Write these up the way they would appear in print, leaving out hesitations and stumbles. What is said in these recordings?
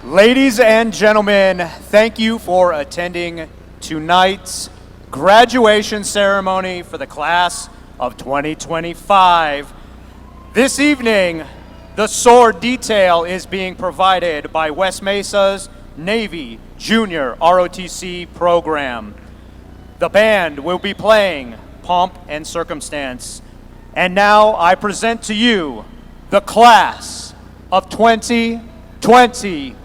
Ladies and gentlemen, thank you for attending tonight's graduation ceremony for the class of 2025. This evening, the sword detail is being provided by West Mesa's Navy Junior ROTC program. The band will be playing Pomp and Circumstance. And now I present to you the class of 2025.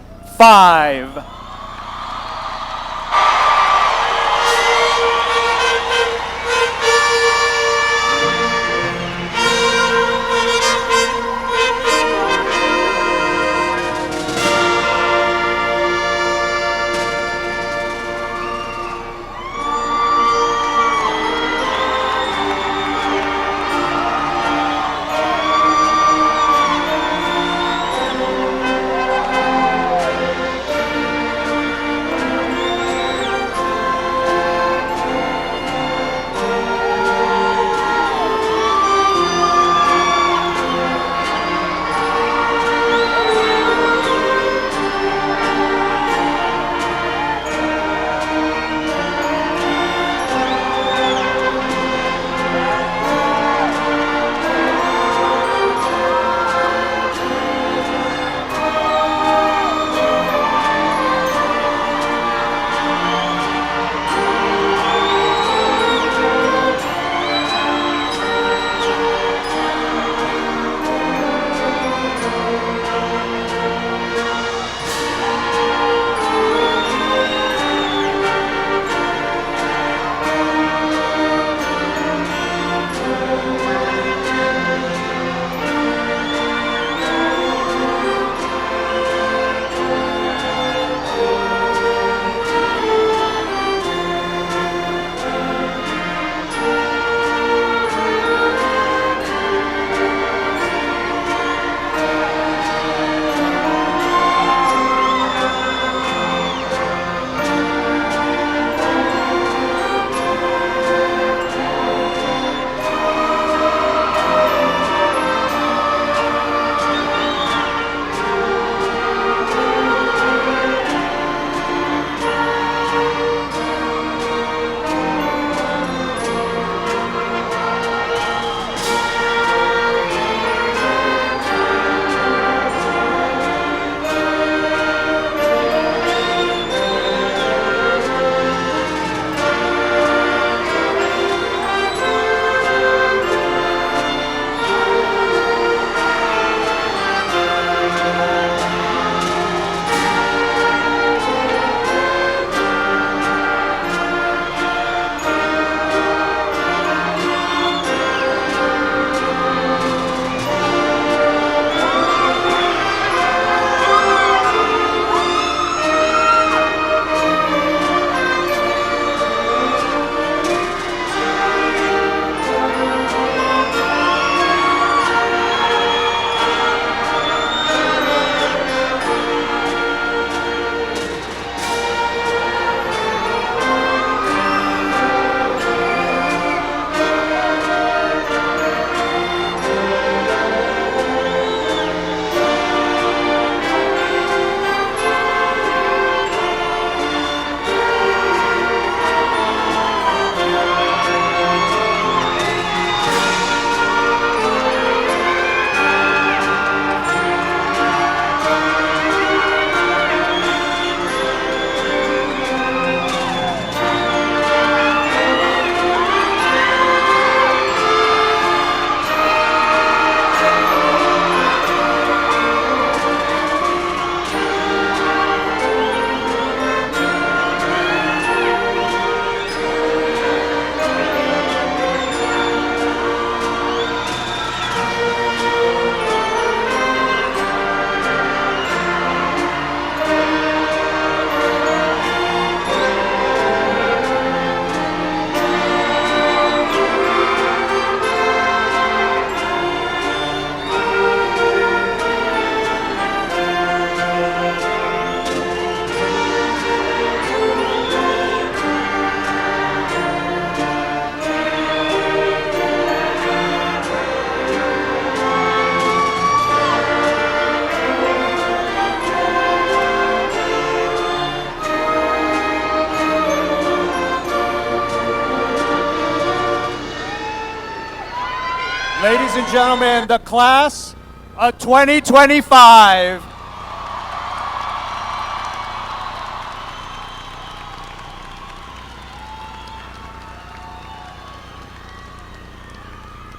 Ladies and gentlemen, the class of 2025.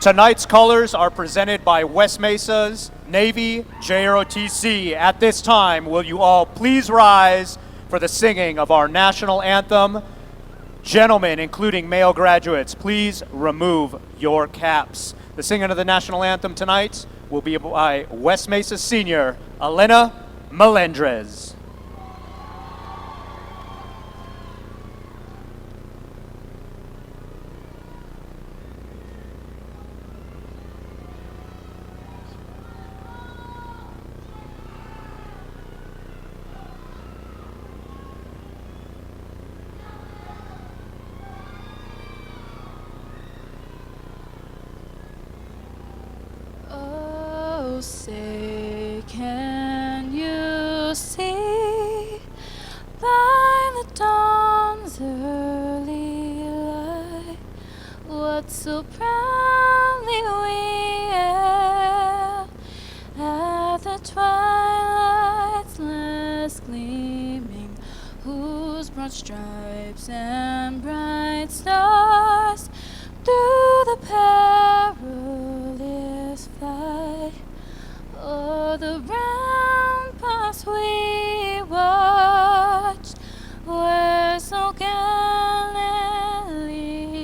Tonight's colors are presented by West Mesa's Navy JROTC. At this time, will you all please rise for the singing of our national anthem? Gentlemen, including male graduates, please remove your caps. The singing of the national anthem tonight will be by West Mesa senior Elena Melendrez. Say, can you see by the dawn's early light what so proudly we hailed at the twilight's last gleaming, whose broad stripes and bright stars through the perilous fight o'er the ramparts we watched, were so gallantly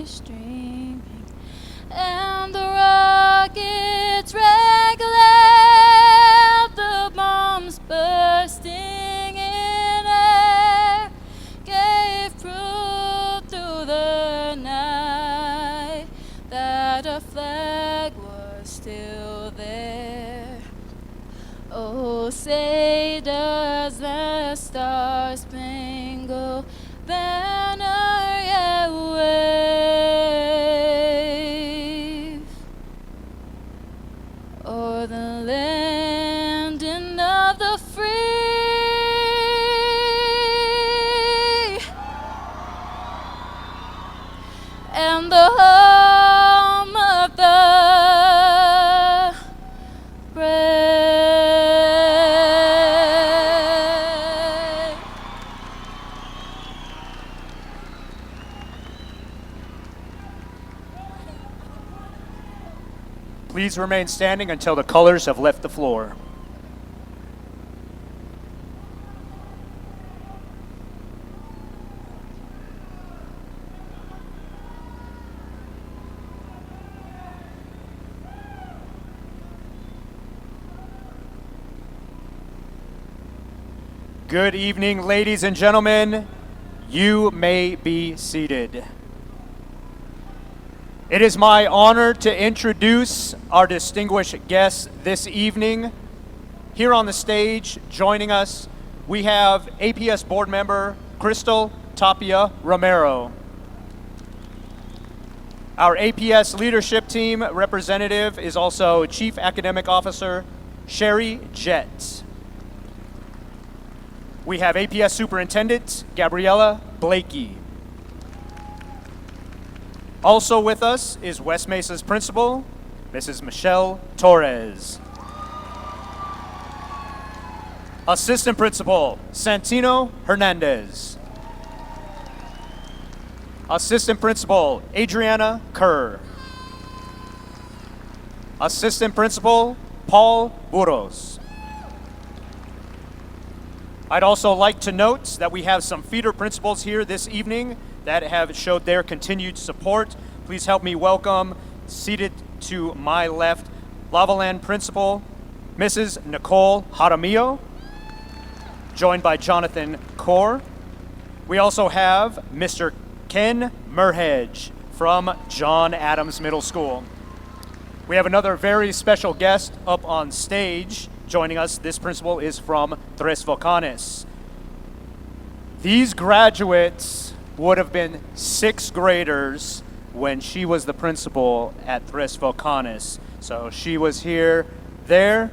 streaming, and the rockets red glare, the bombs bursting in air, gave proof through the night that our flag was still there. Oh, say does the star-spangled banner yet wave o'er the landing of the free and the home of the brave? Please remain standing until the colors have left the floor. Good evening, ladies and gentlemen. You may be seated. It is my honor to introduce our distinguished guests this evening. Here on the stage, joining us, we have APS board member Crystal Tapia Romero. Our APS leadership team representative is also Chief Academic Officer Sherry Jett. We have APS Superintendent Gabriella Blakey. Also with us is West Mesa's principal, Mrs. Michelle Torres. Assistant Principal, Santino Hernandez. Assistant Principal, Adriana Kerr. Assistant Principal, Paul Burros. I'd also like to note that we have some feeder principals here this evening that have showed their continued support. Please help me welcome, seated to my left, Lavaland Principal, Mrs. Nicole Jaramillo, joined by Jonathan Kaur. We also have Mr. Ken Merhedge from John Adams Middle School. We have another very special guest up on stage joining us. This principal is from Tres Volcanes. These graduates would have been sixth graders when she was the principal at Tres Volcanes. So she was there,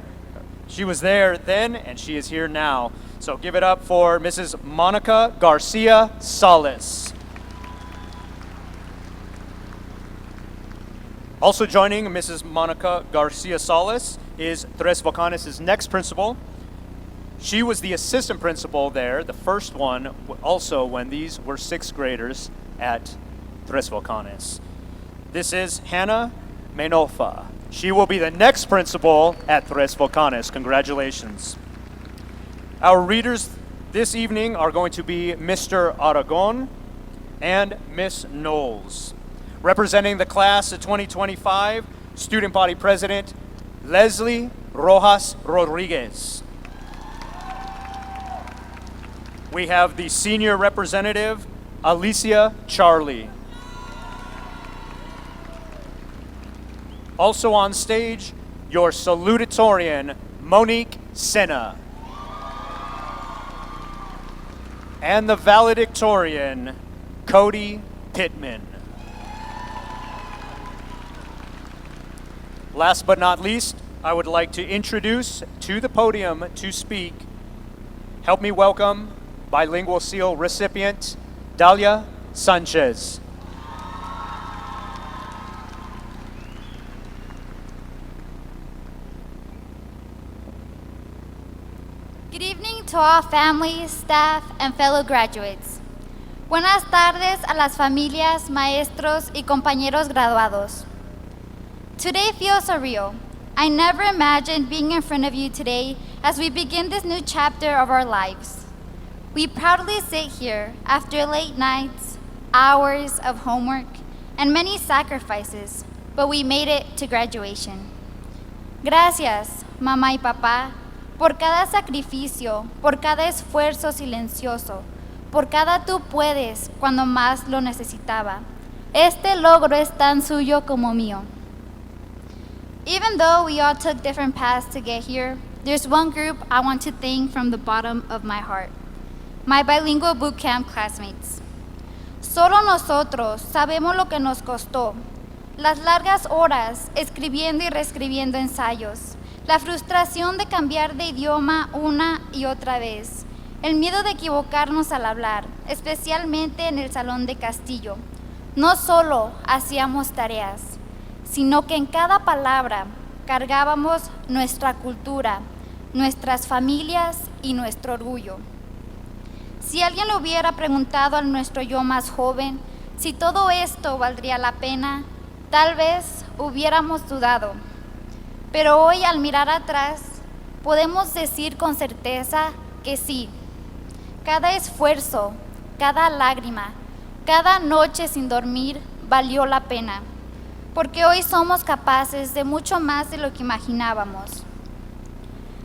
she was there then, and she is here now. So give it up for Mrs. Monica Garcia Salas. Also joining Mrs. Monica Garcia Salas is Tres Volcanes' next principal. She was the assistant principal there, the first one, also when these were sixth graders at Tres Volcanes. This is Hannah Menofa. She will be the next principal at Tres Volcanes. Congratulations. Our readers this evening are going to be Mr. Aragon and Miss Knowles. Representing the class of 2025, Student Body President Leslie Rojas Rodriguez. We have the senior representative, Alicia Charlie. Also on stage, your salutatorian, Monique Senna. And the valedictorian, Cody Pittman. Last but not least, I would like to introduce to the podium to speak, help me welcome bilingual seal recipient, Dalia Sanchez. Good evening to all families, staff, and fellow graduates. Buenas tardes a las familias, maestros, y compañeros graduados. Today feels surreal. I never imagined being in front of you today as we begin this new chapter of our lives. We proudly sit here after late nights, hours of homework, and many sacrifices, but we made it to graduation. Gracias, mamá y papá, por cada sacrificio, por cada esfuerzo silencioso, por cada tú puedes cuando más lo necesitaba. Este logro es tan suyo como mío. Even though we all took different paths to get here, there's one group I want to thank from the bottom of my heart. My bilingual bootcamp classmates. Solo nosotros sabemos lo que nos costó. Las largas horas escribiendo y reescribiendo ensayos. La frustración de cambiar de idioma una y otra vez. El miedo de equivocarnos al hablar, especialmente en el salón de Castillo. No solo hacíamos tareas, sino que en cada palabra cargábamos nuestra cultura, nuestras familias y nuestro orgullo. Si alguien le hubiera preguntado a nuestro yo más joven si todo esto valdría la pena, tal vez hubiéramos dudado. Pero hoy, al mirar atrás, podemos decir con certeza que sí. Cada esfuerzo, cada lágrima, cada noche sin dormir valió la pena. Porque hoy somos capaces de mucho más de lo que imaginábamos.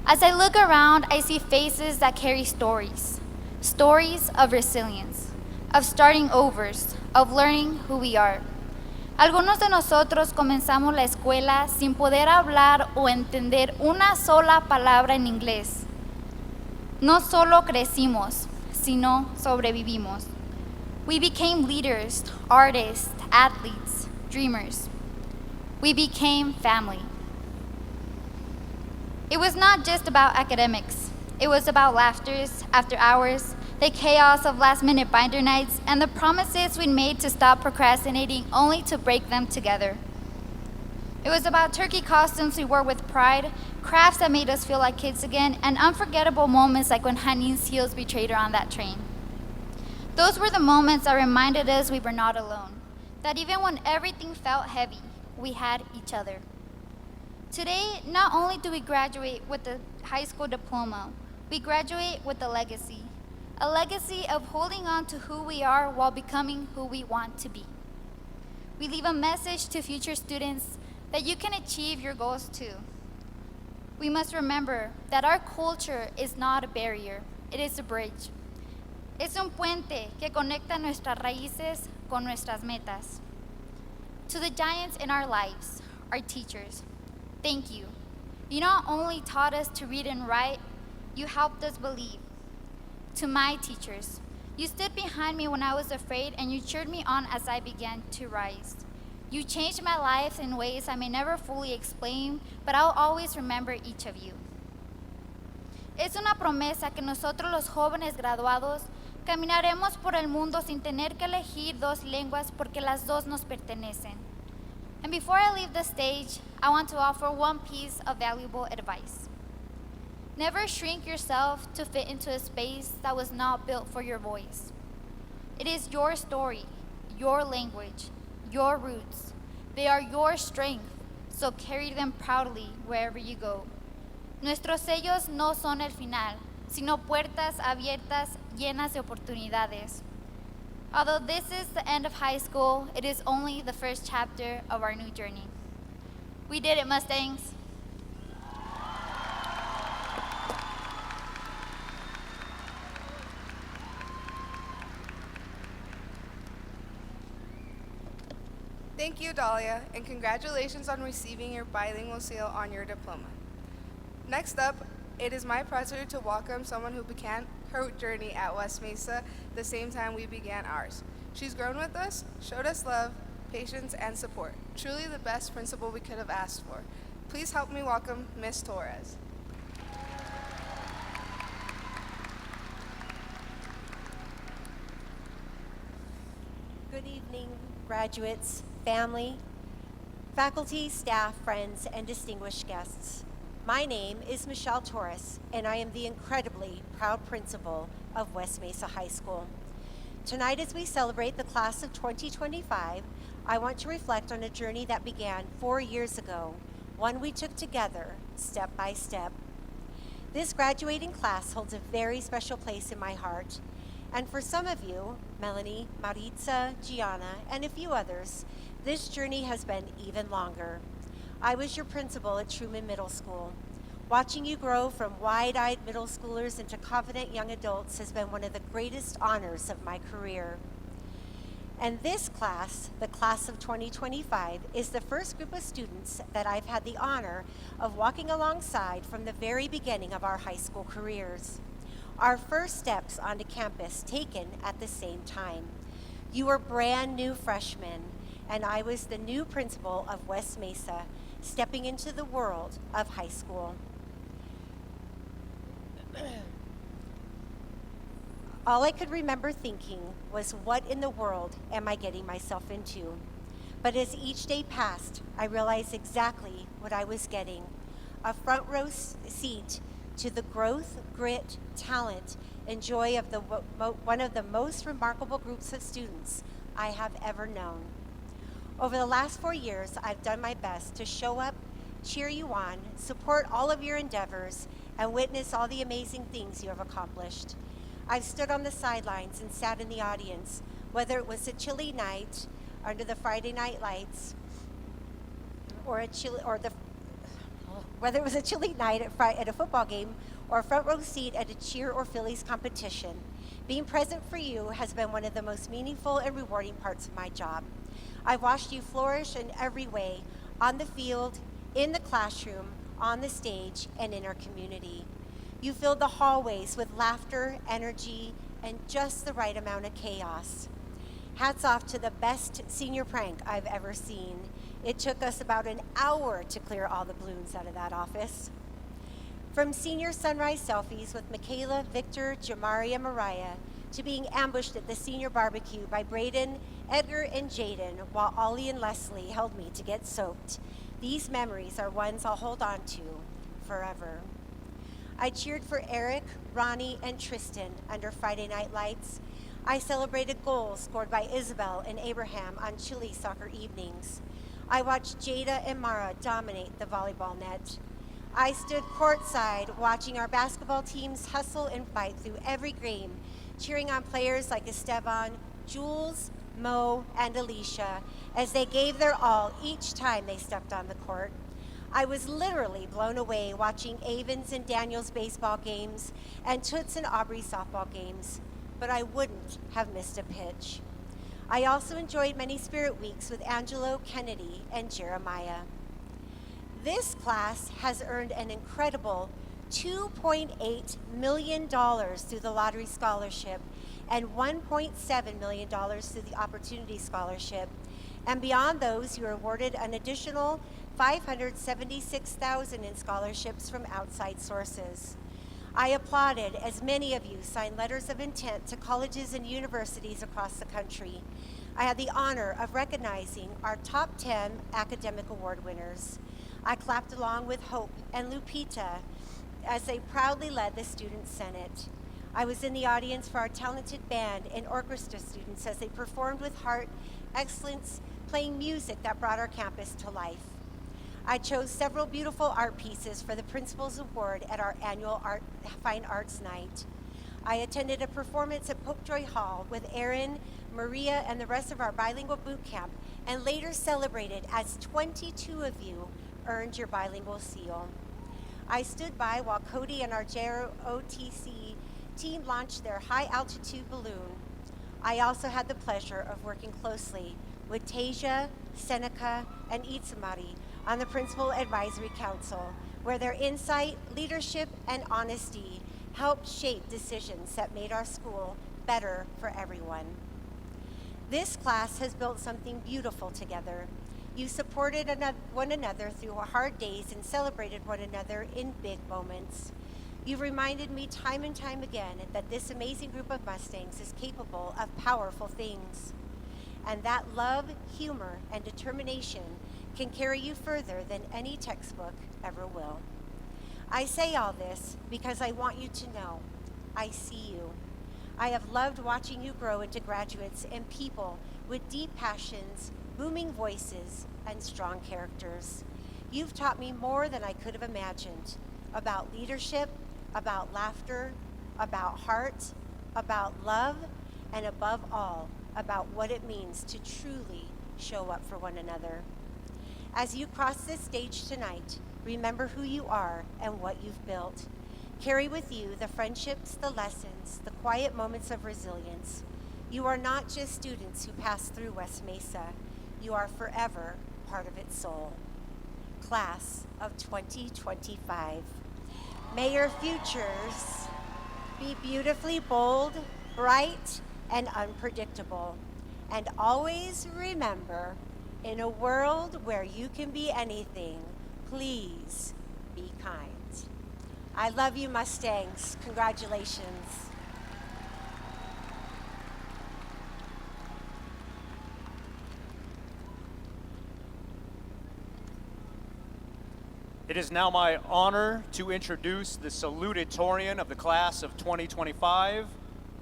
As I look around, I see faces that carry stories. Stories of resilience, of starting overs, of learning who we are. Algunos de nosotros comenzamos la escuela sin poder hablar o entender una sola palabra en inglés. No solo crecimos, sino sobrevivimos. We became leaders, artists, athletes, dreamers. We became family. It was not just about academics. It was about laughters after hours, the chaos of last-minute binder nights, and the promises we made to stop procrastinating only to break them together. It was about turkey costumes we wore with pride, crafts that made us feel like kids again, and unforgettable moments like when Hanine's heels betrayed her on that train. Those were the moments that reminded us we were not alone, that even when everything felt heavy, we had each other. Today, not only do we graduate with a high school diploma, we graduate with a legacy of holding on to who we are while becoming who we want to be. We leave a message to future students that you can achieve your goals too. We must remember that our culture is not a barrier, it is a bridge. Es un puente que conecta nuestras raíces con nuestras metas. To the giants in our lives, our teachers, thank you. You not only taught us to read and write, you helped us believe. To my teachers, you stood behind me when I was afraid and you cheered me on as I began to rise. You changed my life in ways I may never fully explain, but I'll always remember each of you. Es una promesa que nosotros los jóvenes graduados caminaremos por el mundo sin tener que elegir dos lenguas porque las dos nos pertenecen. And before I leave the stage, I want to offer one piece of valuable advice. Never shrink yourself to fit into a space that was not built for your voice. It is your story, your language, your roots. They are your strength, so carry them proudly wherever you go. Nuestros sellos no son el final, sino puertas abiertas llenas de oportunidades. Although this is the end of high school, it is only the first chapter of our new journey. We did it, Mustangs. Thank you, Dahlia, and congratulations on receiving your bilingual seal on your diploma. Next up, it is my pleasure to welcome someone who began her journey at West Mesa the same time we began ours. She's grown with us, showed us love, patience, and support. Truly the best principal we could have asked for. Please help me welcome Miss Torres. Good evening, graduates, family, faculty, staff, friends, and distinguished guests. My name is Michelle Torres, and I am the incredibly proud principal of West Mesa High School. Tonight, as we celebrate the class of 2025, I want to reflect on a journey that began 4 years ago, one we took together, step by step. This graduating class holds a very special place in my heart, and for some of you, Melanie, Maritza, Gianna, and a few others, this journey has been even longer. I was your principal at Truman Middle School. Watching you grow from wide-eyed middle schoolers into confident young adults has been one of the greatest honors of my career. And this class, the class of 2025, is the first group of students that I've had the honor of walking alongside from the very beginning of our high school careers. Our first steps onto campus taken at the same time. You were brand new freshmen, and I was the new principal of West Mesa, stepping into the world of high school. All I could remember thinking was, what in the world am I getting myself into? But as each day passed, I realized exactly what I was getting. A front row seat to the growth, grit, talent, and joy of one of the most remarkable groups of students I have ever known. Over the last 4 years, I've done my best to show up, cheer you on, support all of your endeavors, and witness all the amazing things you have accomplished. I've stood on the sidelines and sat in the audience, whether it was a chilly night under the Friday night lights, whether it was a chilly night at a football game, or a front row seat at a cheer or Phillies competition. Being present for you has been one of the most meaningful and rewarding parts of my job. I've watched you flourish in every way, on the field, in the classroom, on the stage, and in our community. You filled the hallways with laughter, energy, and just the right amount of chaos. Hats off to the best senior prank I've ever seen. It took us about an hour to clear all the balloons out of that office. From senior sunrise selfies with Michaela, Victor, Jamari, and Mariah, to being ambushed at the senior barbecue by Braden, Edgar, and Jaden, while Ollie and Leslie held me to get soaked. These memories are ones I'll hold on to forever. I cheered for Eric, Ronnie, and Tristan under Friday Night Lights. I celebrated goals scored by Isabel and Abraham on chilly soccer evenings. I watched Jada and Mara dominate the volleyball net. I stood courtside watching our basketball teams hustle and fight through every game, cheering on players like Esteban, Jules, Mo, and Alicia as they gave their all each time they stepped on the court. I was literally blown away watching Avon's and Daniel's baseball games and Toots and Aubrey's softball games, but I wouldn't have missed a pitch. I also enjoyed many spirit weeks with Angelo, Kennedy, and Jeremiah. This class has earned an incredible $2.8 million through the lottery scholarship and $1.7 million through the Opportunity Scholarship. And beyond those, you are awarded an additional $576,000 in scholarships from outside sources. I applauded as many of you signed letters of intent to colleges and universities across the country. I had the honor of recognizing our top 10 academic award winners. I clapped along with Hope and Lupita as they proudly led the Student Senate. I was in the audience for our talented band and orchestra students as they performed with heart, excellence, playing music that brought our campus to life. I chose several beautiful art pieces for the Principal's Award at our annual Fine Arts Night. I attended a performance at Popejoy Hall with Erin, Maria, and the rest of our bilingual boot camp, and later celebrated as 22 of you earned your bilingual seal. I stood by while Cody and our JROTC team launched their high-altitude balloon. I also had the pleasure of working closely with Tasia, Seneca, and Itzamari on the Principal Advisory Council, where their insight, leadership, and honesty helped shape decisions that made our school better for everyone. This class has built something beautiful together. You supported one another through hard days and celebrated one another in big moments. You've reminded me time and time again that this amazing group of Mustangs is capable of powerful things, and that love, humor, and determination can carry you further than any textbook ever will. I say all this because I want you to know I see you. I have loved watching you grow into graduates and people with deep passions, booming voices, and strong characters. You've taught me more than I could have imagined about leadership, about laughter, about heart, about love, and above all, about what it means to truly show up for one another. As you cross this stage tonight, remember who you are and what you've built. Carry with you the friendships, the lessons, the quiet moments of resilience. You are not just students who pass through West Mesa. You are forever part of its soul. Class of 2025. May your futures be beautifully bold, bright, and unpredictable. And always remember, in a world where you can be anything, please be kind. I love you, Mustangs. Congratulations. It is now my honor to introduce the Salutatorian of the class of 2025.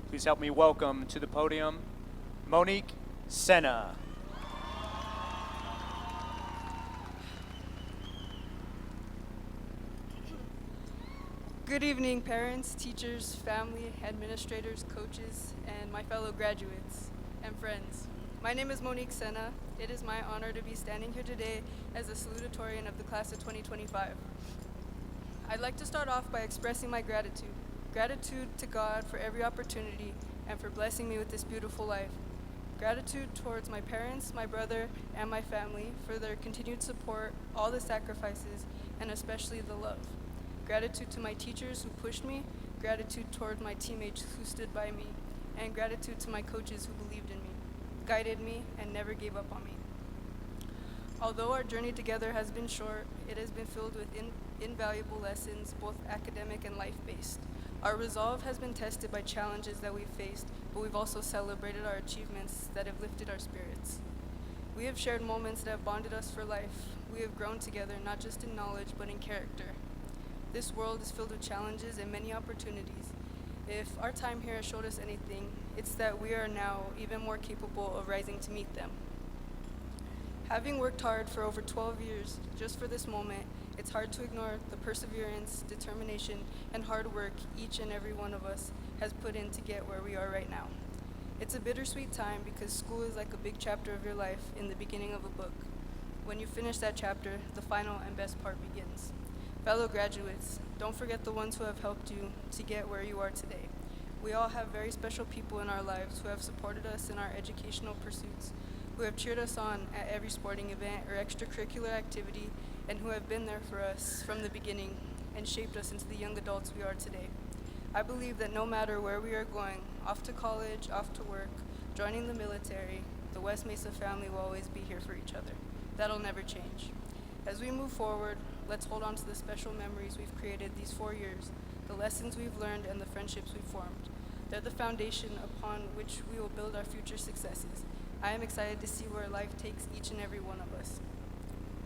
Please help me welcome to the podium, Monique Senna. Good evening, parents, teachers, family, administrators, coaches, and my fellow graduates and friends. My name is Monique Senna. It is my honor to be standing here today as the Salutatorian of the class of 2025. I'd like to start off by expressing my gratitude. Gratitude to God for every opportunity and for blessing me with this beautiful life. Gratitude towards my parents, my brother, and my family for their continued support, all the sacrifices, and especially the love. Gratitude to my teachers who pushed me, gratitude toward my teammates who stood by me, and gratitude to my coaches who believed in me, guided me, and never gave up on me. Although our journey together has been short, it has been filled with invaluable lessons, both academic and life-based. Our resolve has been tested by challenges that we've faced, but we've also celebrated our achievements that have lifted our spirits. We have shared moments that have bonded us for life. We have grown together, not just in knowledge, but in character. This world is filled with challenges and many opportunities. If our time here has showed us anything, it's that we are now even more capable of rising to meet them. Having worked hard for over 12 years just for this moment, it's hard to ignore the perseverance, determination, and hard work each and every one of us has put in to get where we are right now. It's a bittersweet time because school is like a big chapter of your life in the beginning of a book. When you finish that chapter, the final and best part begins. Fellow graduates, don't forget the ones who have helped you to get where you are today. We all have very special people in our lives who have supported us in our educational pursuits, who have cheered us on at every sporting event or extracurricular activity, and who have been there for us from the beginning and shaped us into the young adults we are today. I believe that no matter where we are going, off to college, off to work, joining the military, the West Mesa family will always be here for each other. That'll never change. As we move forward, let's hold on to the special memories we've created these 4 years, the lessons we've learned, and the friendships we've formed. They're the foundation upon which we will build our future successes. I am excited to see where life takes each and every one of us.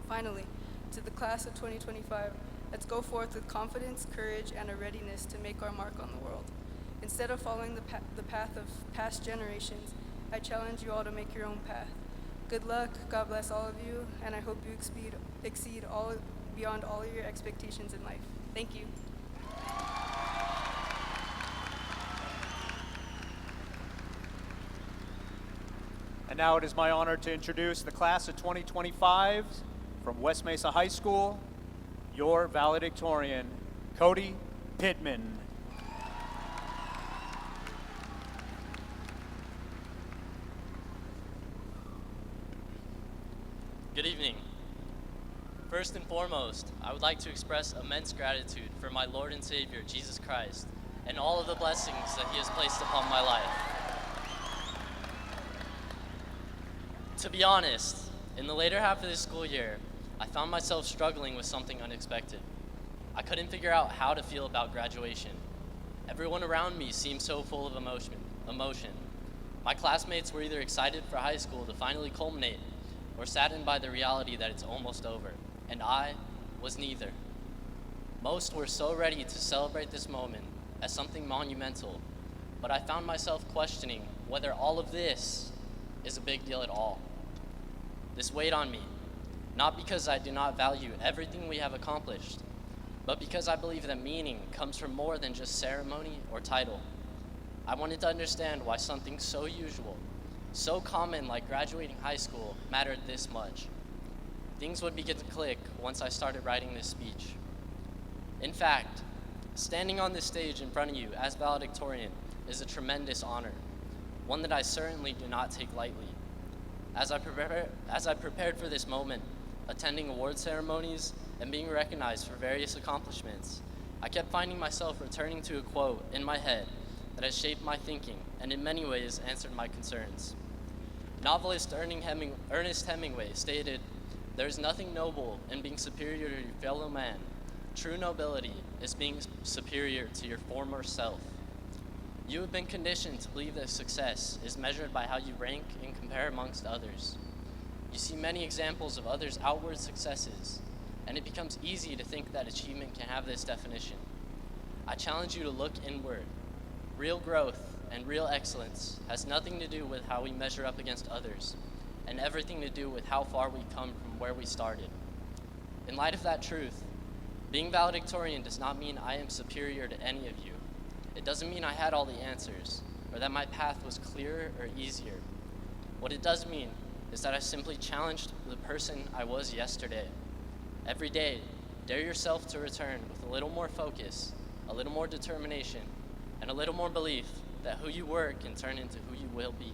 Finally, to the class of 2025, let's go forth with confidence, courage, and a readiness to make our mark on the world. Instead of following the path of past generations, I challenge you all to make your own path. Good luck, God bless all of you, and I hope you exceed beyond all your expectations in life. Thank you. And now it is my honor to introduce the class of 2025 from West Mesa High School, your valedictorian, Cody Pittman. Good evening. First and foremost, I would like to express immense gratitude for my Lord and Savior, Jesus Christ, and all of the blessings that He has placed upon my life. To be honest, in the later half of this school year, I found myself struggling with something unexpected. I couldn't figure out how to feel about graduation. Everyone around me seemed so full of emotion. My classmates were either excited for high school to finally culminate or saddened by the reality that it's almost over, and I was neither. Most were so ready to celebrate this moment as something monumental, but I found myself questioning whether all of this is a big deal at all. This weighed on me, not because I do not value everything we have accomplished, but because I believe that meaning comes from more than just ceremony or title. I wanted to understand why something so usual, so common like graduating high school, mattered this much. Things would begin to click once I started writing this speech. In fact, standing on this stage in front of you as valedictorian is a tremendous honor, one that I certainly do not take lightly. As I prepared for this moment, attending award ceremonies and being recognized for various accomplishments, I kept finding myself returning to a quote in my head that has shaped my thinking and in many ways answered my concerns. Novelist Ernest Hemingway stated, "There is nothing noble in being superior to your fellow man. True nobility is being superior to your former self." You have been conditioned to believe that success is measured by how you rank and compare amongst others. You see many examples of others' outward successes, and it becomes easy to think that achievement can have this definition. I challenge you to look inward. Real growth and real excellence has nothing to do with how we measure up against others, and everything to do with how far we come from where we started. In light of that truth, being valedictorian does not mean I am superior to any of you. It doesn't mean I had all the answers, or that my path was clearer or easier. What it does mean is that I simply challenged the person I was yesterday. Every day, dare yourself to return with a little more focus, a little more determination, and a little more belief that who you were can turn into who you will be.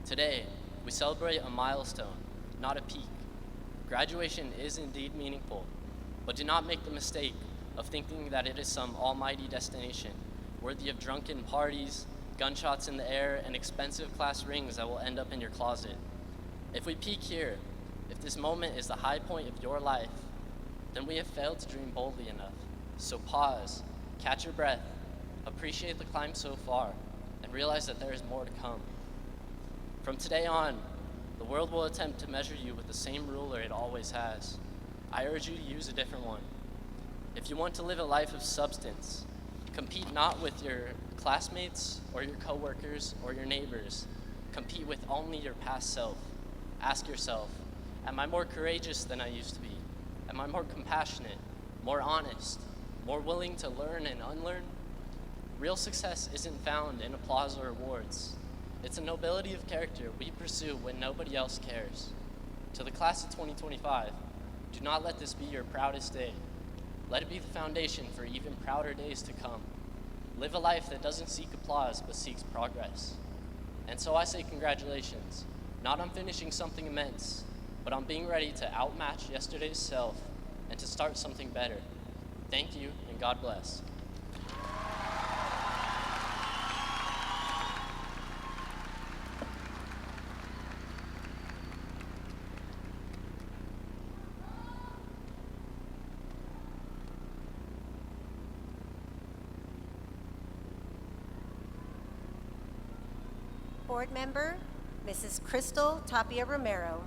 Today, we celebrate a milestone, not a peak. Graduation is indeed meaningful, but do not make the mistake of thinking that it is some almighty destination, worthy of drunken parties, gunshots in the air, and expensive class rings that will end up in your closet. If we peak here, if this moment is the high point of your life, then we have failed to dream boldly enough. So pause, catch your breath, appreciate the climb so far, and realize that there is more to come. From today on, the world will attempt to measure you with the same ruler it always has. I urge you to use a different one. If you want to live a life of substance, compete not with your classmates or your coworkers or your neighbors. Compete with only your past self. Ask yourself, am I more courageous than I used to be? Am I more compassionate, more honest, more willing to learn and unlearn? Real success isn't found in applause or awards. It's a nobility of character we pursue when nobody else cares. To the class of 2025, do not let this be your proudest day. Let it be the foundation for even prouder days to come. Live a life that doesn't seek applause but seeks progress. And so I say congratulations, not on finishing something immense, but on being ready to outmatch yesterday's self and to start something better. Thank you, and God bless. Board member Mrs. Crystal Tapia Romero.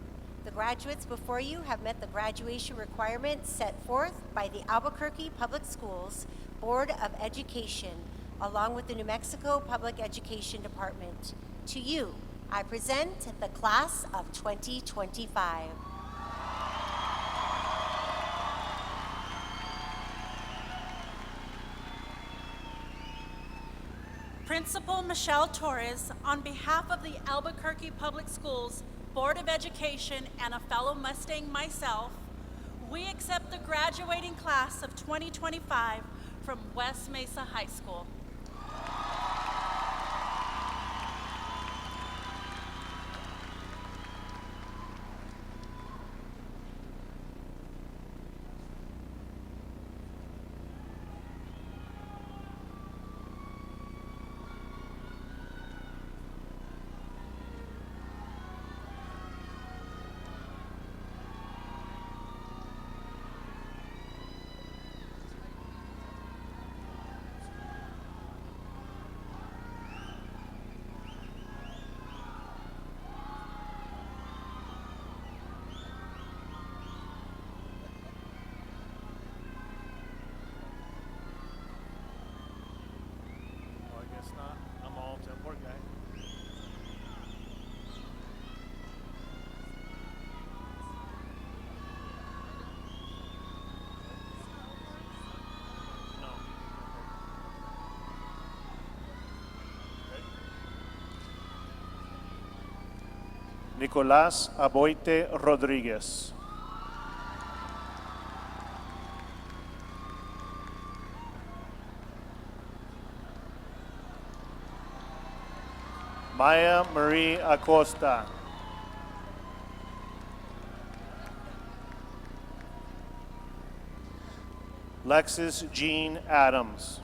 The graduates before you have met the graduation requirements set forth by the Albuquerque Public Schools Board of Education, along with the New Mexico Public Education Department. To you, I present the class of 2025. Principal Michelle Torres, on behalf of the Albuquerque Public Schools Board of Education and a fellow Mustang myself, we accept the graduating class of 2025 from West Mesa High School. Not. I'm all temper guy. No. Okay. Nicolás Aboite Rodríguez. Maya Marie Acosta. Lexis Jean Adams.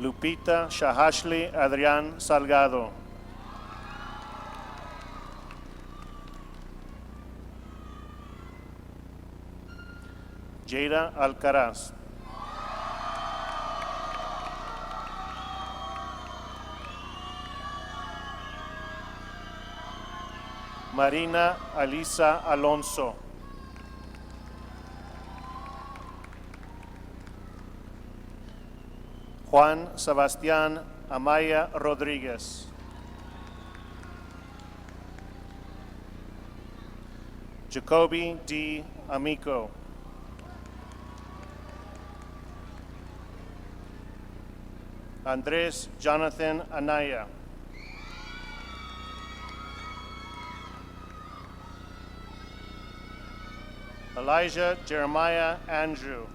Lupita Shahashli Adrián Salgado. Jada Alcaraz. Marina Alisa Alonso. Juan Sebastián Amaya Rodríguez. Jacoby D. Amico. Andrés Jonathan Anaya. Elijah Jeremiah Andrew.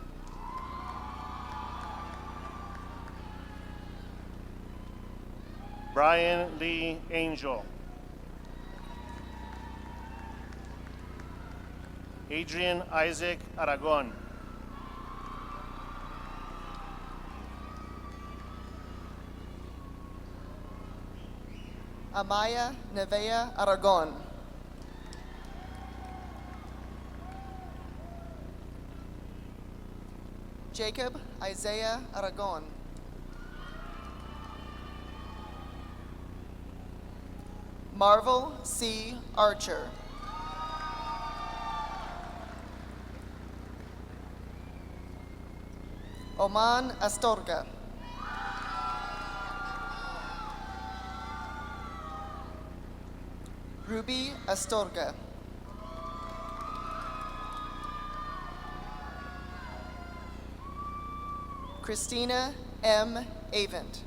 Brian Lee Angel. Adrian Isaac Aragon. Amaya Nevea Aragon. Jacob Isaiah Aragon. Marvel C. Archer. Oman Astorga. Ruby Astorga. Christina M. Avent.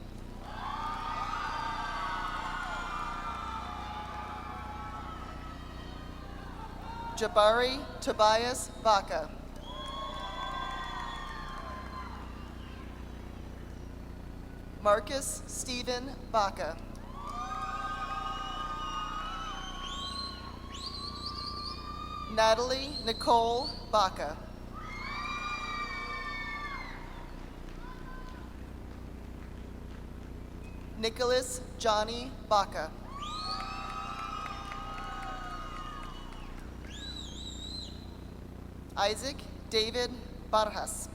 Jabari Tobias Vaca. Marcus Stephen Vaca. Natalie Nicole Baca. Nicholas Johnny Baca. Isaac David Barjas.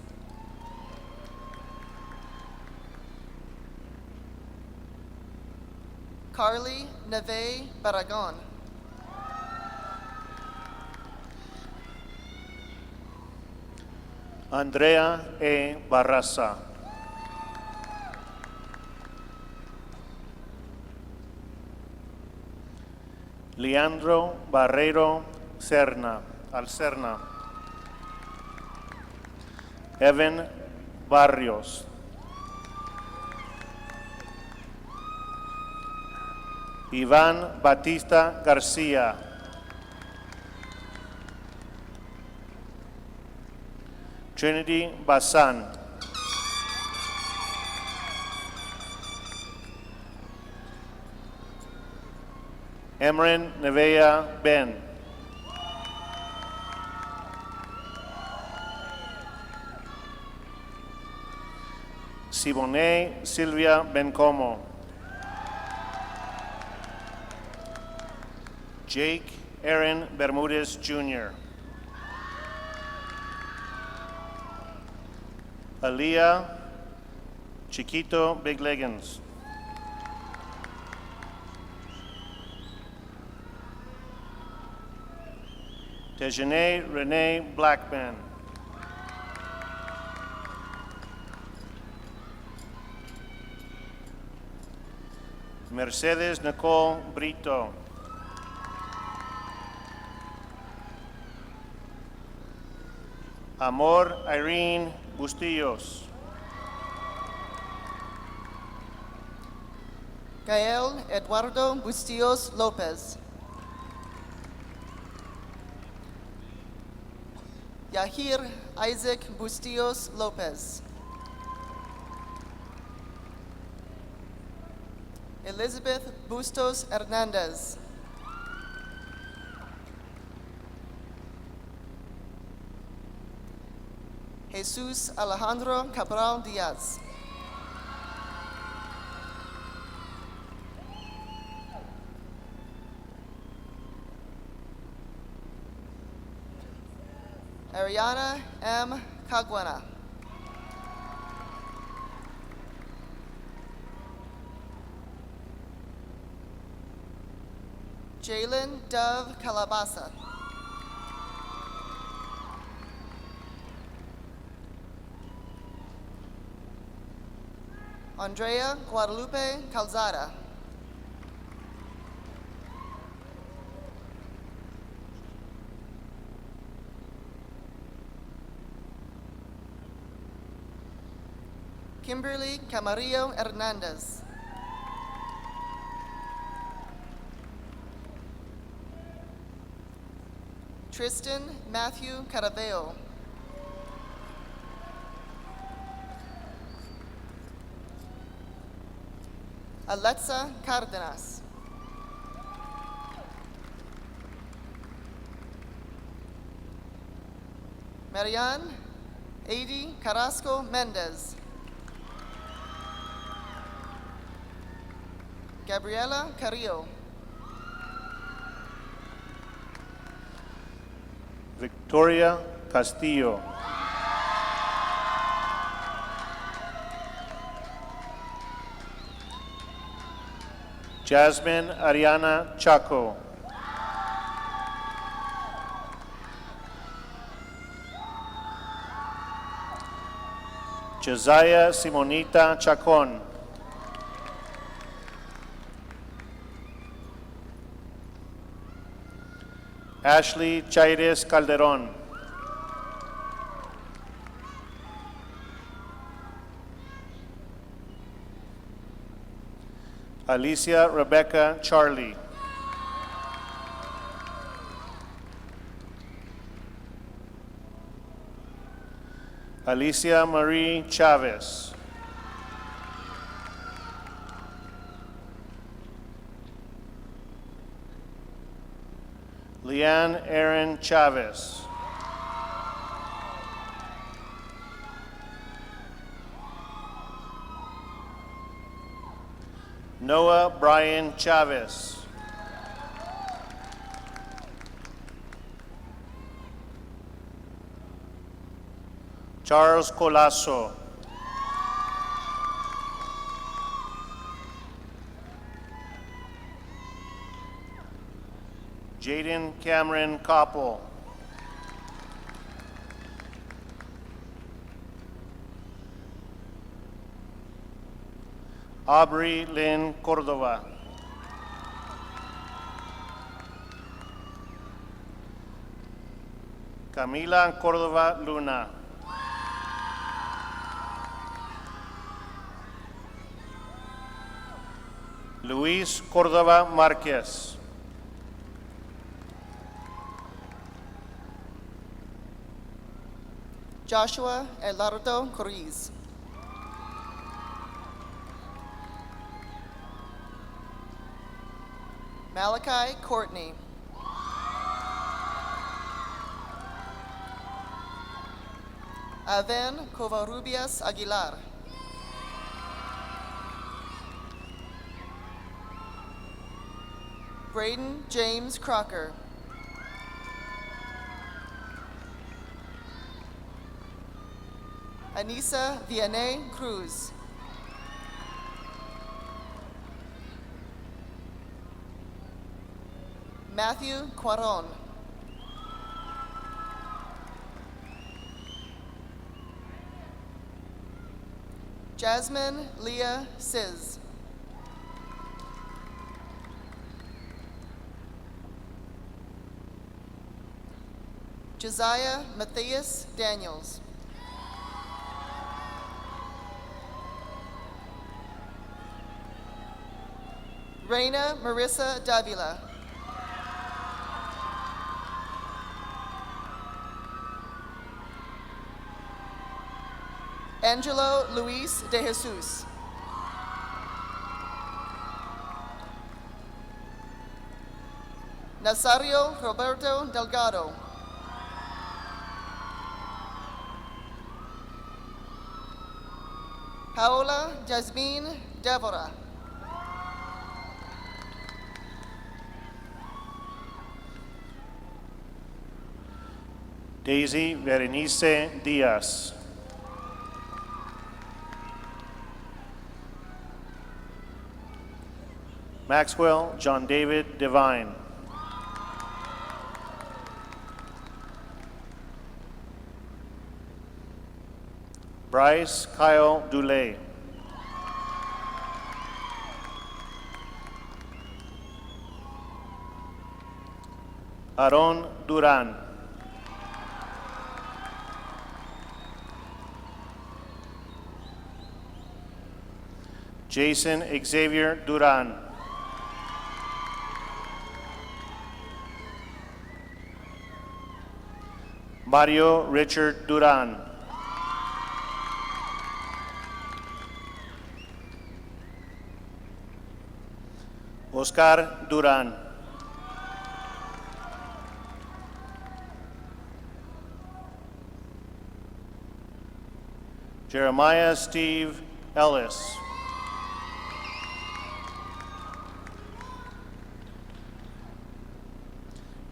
Carly Neve Barragon. Andrea E. Barraza. Leandro Barreiro Alcerna. Evan Barrios. Iván Batista García. Trinity Basan. Emren Nevea Ben. Siboney Silvia Bencomo. Jake Aaron Bermudez Jr. Aaliyah Chiquito Big Leggins. Tejane Renee Blackman. Mercedes Nicole Brito. Amor Irene Bustillos. Gael Eduardo Bustillos Lopez. Yahir Isaac Bustillos Lopez. Elizabeth Bustos Hernandez. Jesus Alejandro Cabral Diaz. Ariana M. Caguana. Jalen Dove Calabasa. Andrea Guadalupe Calzada. Kimberly Camarillo Hernandez. Tristan Matthew Caraveo. Alexa Cardenas. Marianne Adi Carrasco Mendez. Gabriela Carrillo. Victoria Castillo. Jasmine Ariana Chaco. Josiah Simonita Chacon. Ashley Chaires Calderon. Alicia Rebecca Charlie. Alicia Marie Chavez. Leanne Aaron Chavez. Noah Brian Chavez. Charles Colasso. Jaden Cameron Koppel. Aubrey Lynn Cordova. Camila Cordova Luna. Luis Cordova Marquez. Joshua Elardo Coriz. Malachi Courtney. Aven Covarrubias Aguilar. Braden James Crocker. Anissa Vianney Cruz. Matthew Quaron. Jasmine Leah Siz. Josiah Matthias Daniels. Reina Marissa Davila. Angelo Luis de Jesus. Nazario Roberto Delgado. Paola Jasmine Devora. Daisy Berenice Diaz. Maxwell John David Devine. Bryce Kyle Dulay. Aaron Duran. Jason Xavier Duran. Mario Richard Duran. Oscar Duran. Jeremiah Steve Ellis.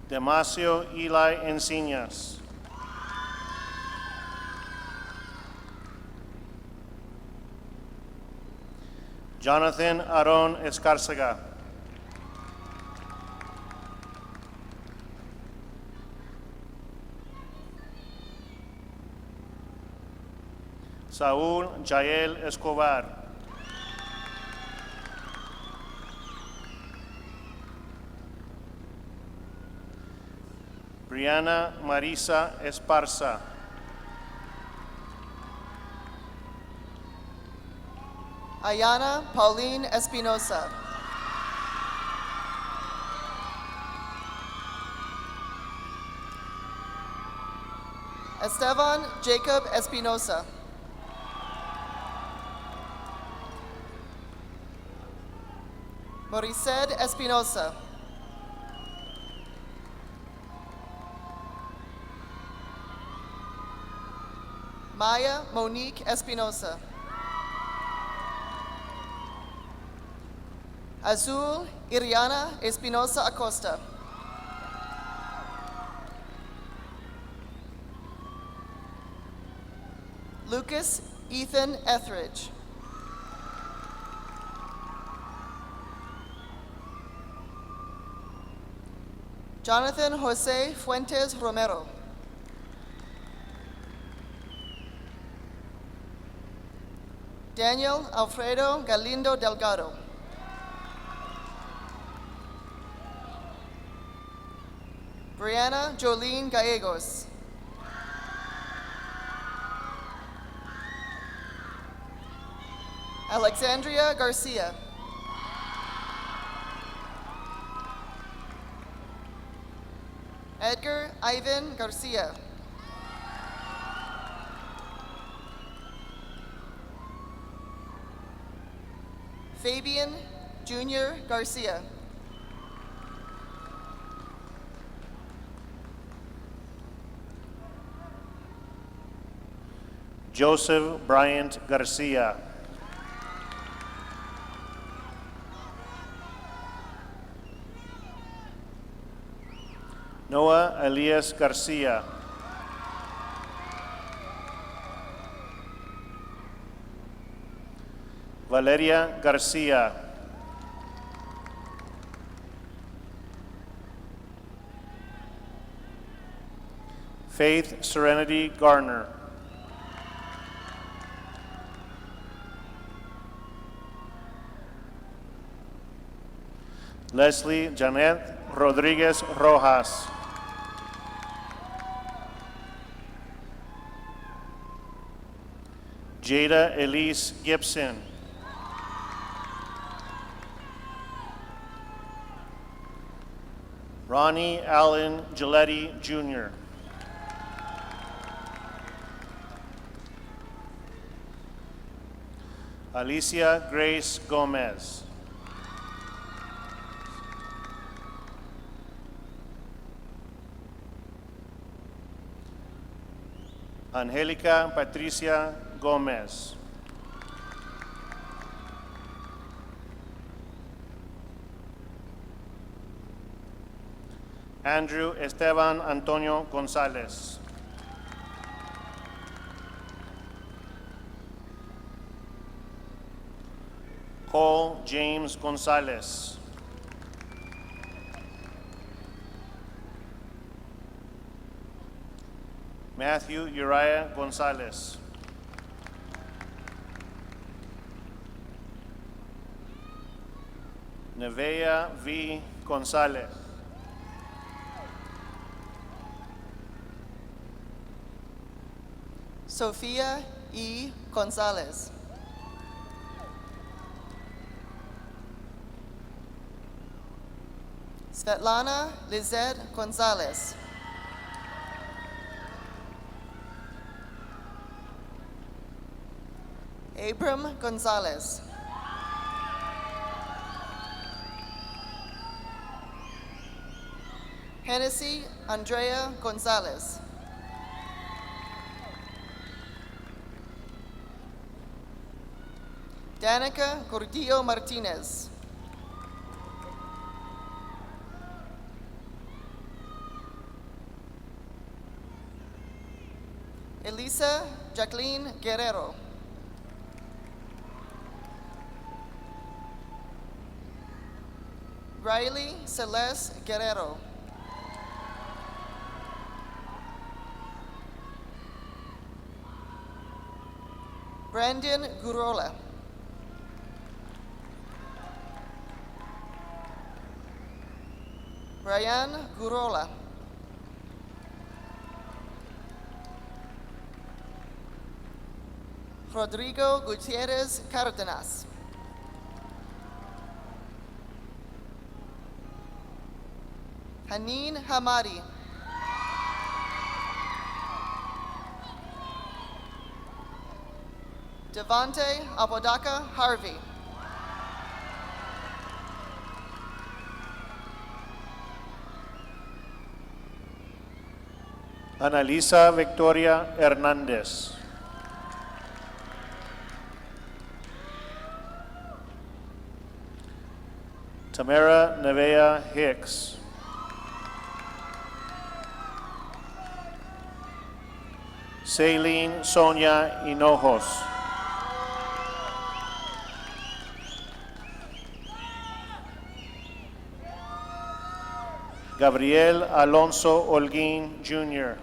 Demasio Eli Encinas. Jonathan Aron Escarcega. Saúl Jael Escobar. Brianna Marisa Esparza. Ayana Pauline Espinosa. Esteban Jacob Espinosa. Moriced Espinosa. Maya Monique Espinosa. Azul Iriana Espinosa Acosta. Lucas Ethan Etheridge. Jonathan Jose Fuentes Romero. Daniel Alfredo Galindo Delgado. Brianna Jolene Gallegos. Alexandria Garcia. Edgar Ivan Garcia. Fabian Junior Garcia. Joseph Bryant Garcia. Noah Elias Garcia. Valeria Garcia. Faith Serenity Garner. Leslie Janet Rodriguez Rojas. Jada Elise Gibson. Ronnie Allen Giletti Jr. Alicia Grace Gomez. Angelica Patricia Gomez. Andrew Esteban Antonio Gonzalez. Cole James Gonzalez. Matthew Uriah Gonzalez. Nevea V. Gonzalez. Sofia E. Gonzalez. Svetlana Lizette Gonzalez. Abram Gonzalez. Hennessy Andrea Gonzalez. Danica Gordillo Martinez. Elisa Jacqueline Guerrero. Riley Celeste Guerrero. Brandon Gurola. Brian Gurola. Rodrigo Gutierrez Cardenas. Haneen Hamadi. Devante Abodaka Harvey. Analisa Victoria Hernandez. Tamara Nevea Hicks. Celine Sonia Hinojos. Gabriel Alonso Holguín Jr.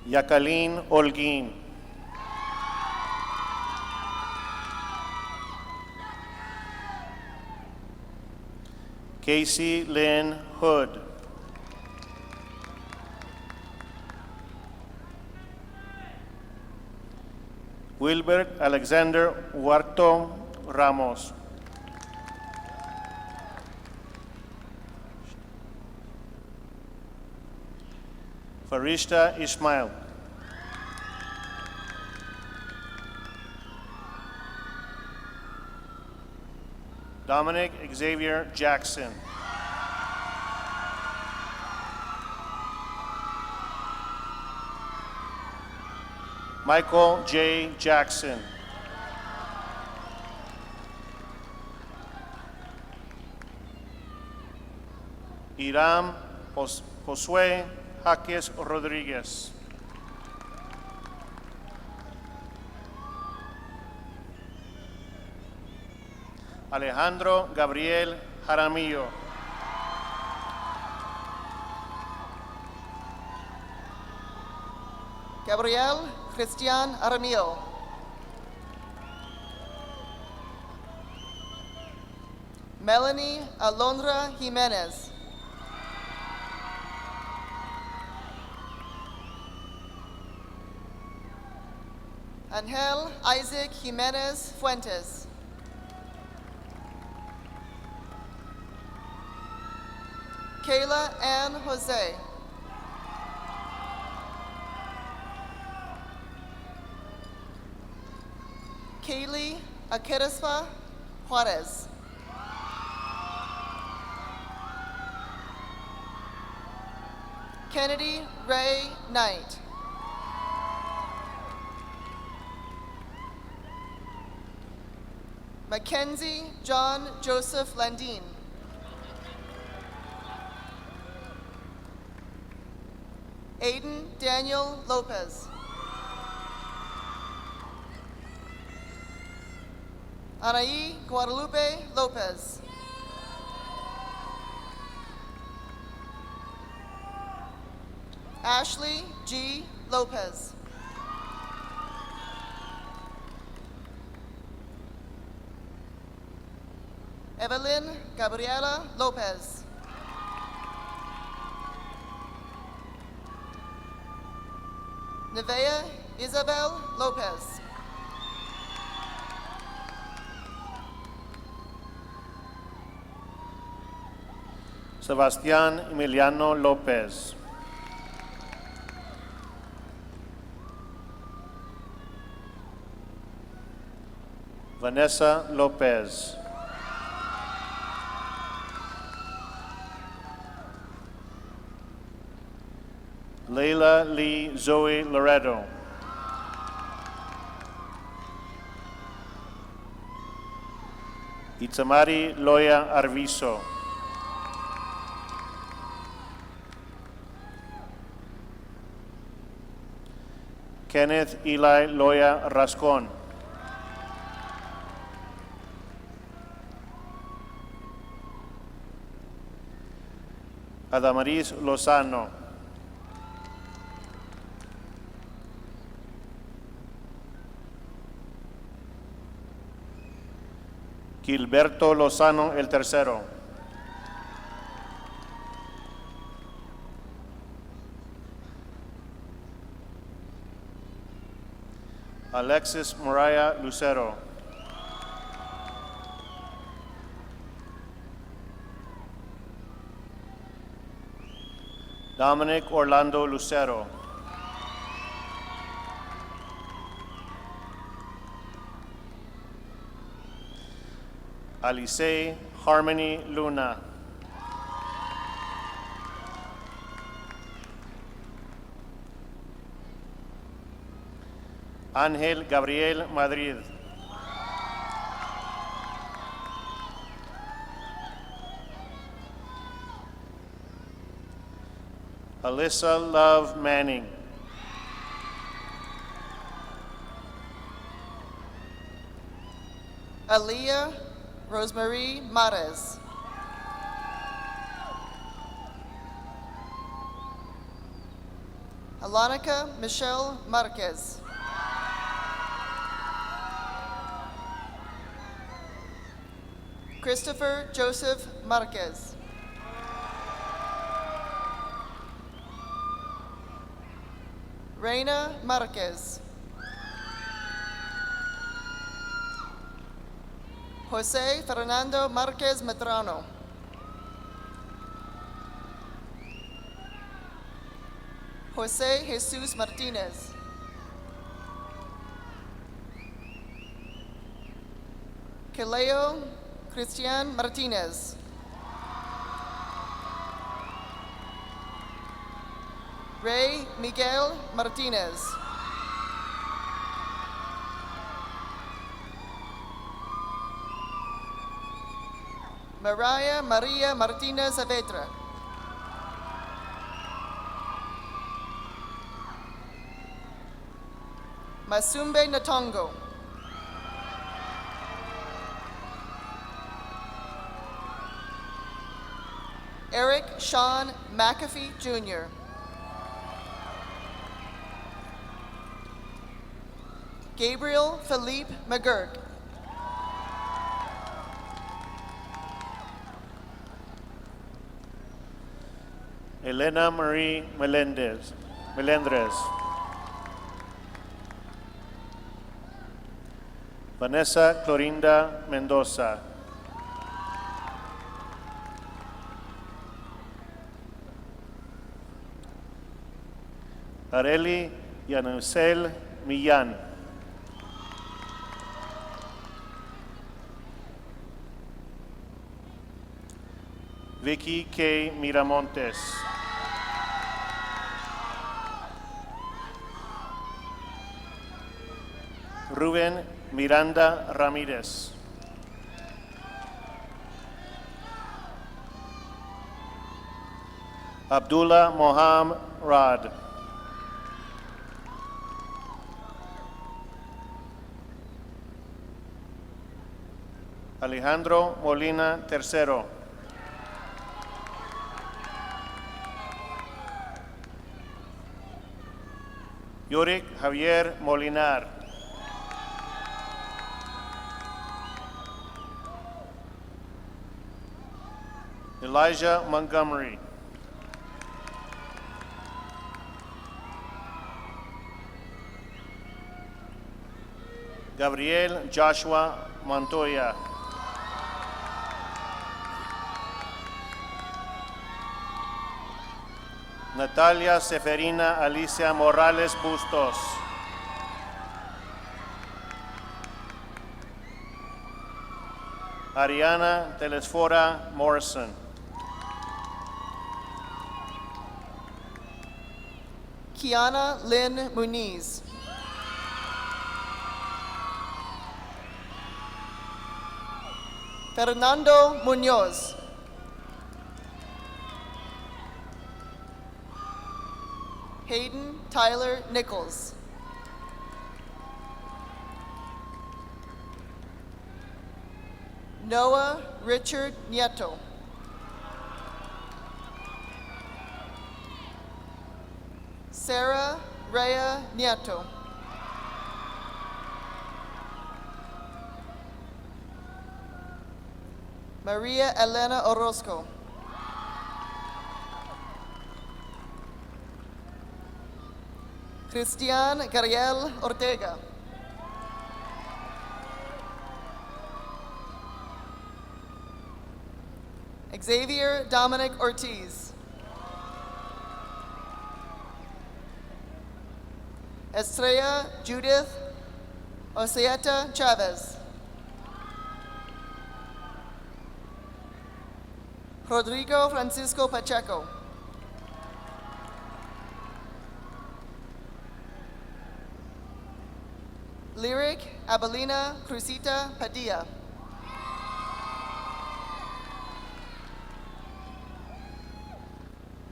Jacqueline Holguín. Casey Lynn Hood. Wilbert Alexander Huerto Ramos. Farishta Ismail. Dominic Xavier Jackson. Michael J. Jackson. Iram Josué Jaques Rodríguez. Alejandro Gabriel Jaramillo. Gabriel Christian Aramillo. Melanie Alondra Jimenez. Angel Isaac Jimenez Fuentes. Kayla Ann Jose. Kaylee Akerespa Juarez. Kennedy Ray Knight. Mackenzie John Joseph Landine. Aiden Daniel Lopez. Anaí Guadalupe Lopez. Ashley G. Lopez. Evelyn Gabriela Lopez. Nevea Isabel Lopez. Sebastián Emiliano López. Vanessa López. Leila Lee Zoe Loreto. Itamari Loya Arvizo. Kenneth Eli Loya Rascon. Adamaris Lozano. Gilberto Lozano el tercero. Alexis Mariah Lucero. Dominic Orlando Lucero. Alice Harmony Luna. Ángel Gabriel Madrid. Alyssa Love Manning. Aliyah Rosemary Mares. Alonica Michelle Marquez. Christopher Joseph Marquez. Reina Marquez. Jose Fernando Marquez Medrano. Jose Jesus Martinez. Kaleo Christian Martinez. Ray Miguel Martinez. Mariah Maria Martinez Saavedra. Masumbe Natongo. Eric Sean McAfee Jr. Gabriel Philippe McGurk. Elena Marie Melendrez. Vanessa Clorinda Mendoza. Areli Yanusel Millán. Vicky K. Miramontes. Rubén Miranda Ramírez. Abdullah Moham Rad. Alejandro Molina III. Yorick Javier Molinar. Elijah Montgomery. Gabriel Joshua Montoya. Natalia Seferina Alicia Morales Bustos. Ariana Telesfora Morrison. Kiana Lynn Muniz. Fernando Munoz. Hayden Tyler Nichols. Noah Richard Nieto. Sarah Rhea Nieto. Maria Elena Orozco. Cristian Gariel Ortega. Xavier Dominic Ortiz. Estrella Judith Oseeta Chavez. Rodrigo Francisco Pacheco. Lyric Abelina Cruzita Padilla.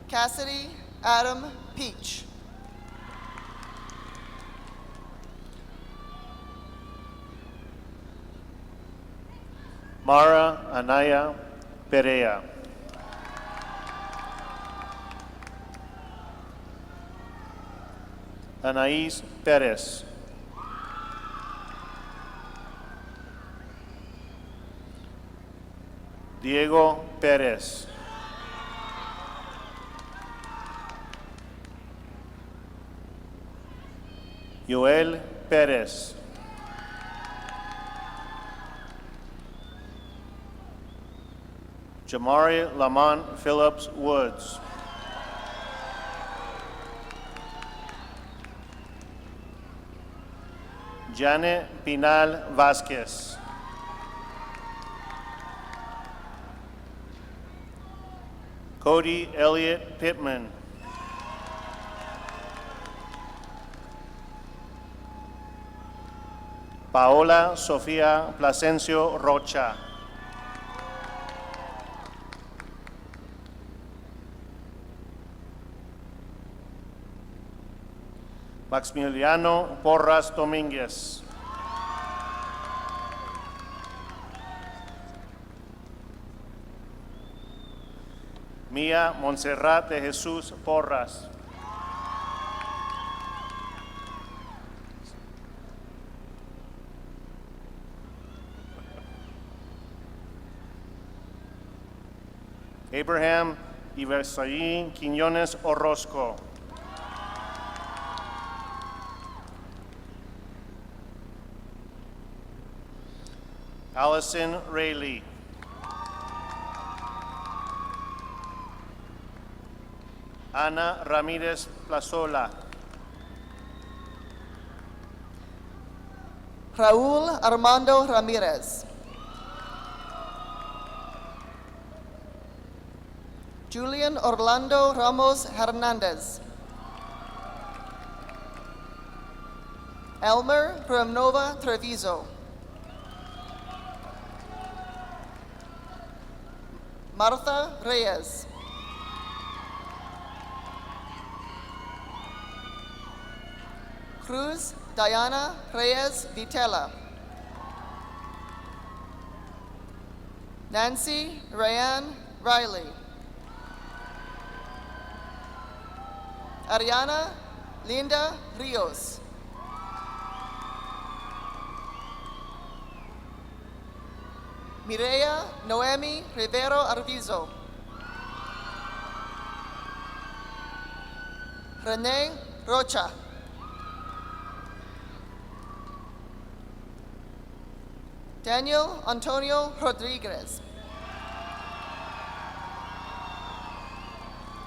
Cassidy Adam Peach. Mara Anaya Perea. Anaís Pérez. Diego Pérez. Joel Pérez. Jamari Lamont Phillips Woods. Janet Pinal Vasquez. Cody Elliott Pittman. Paola Sofía Plasencio Rocha. Maximiliano Porras Domínguez. Mía Montserrat de Jesús Porras. Abraham Iversaí Quiñones Orozco. Allison Rayleigh. Ana Ramírez Plazola. Raúl Armando Ramírez. Julian Orlando Ramos Hernández. Elmer Remnova Treviso. Martha Reyes. Cruz Diana Reyes Vitela. Nancy Rayanne Riley. Ariana Linda Rios. Mireya Noemi Rivero Arvizo. Renee Rocha. Daniel Antonio Rodriguez.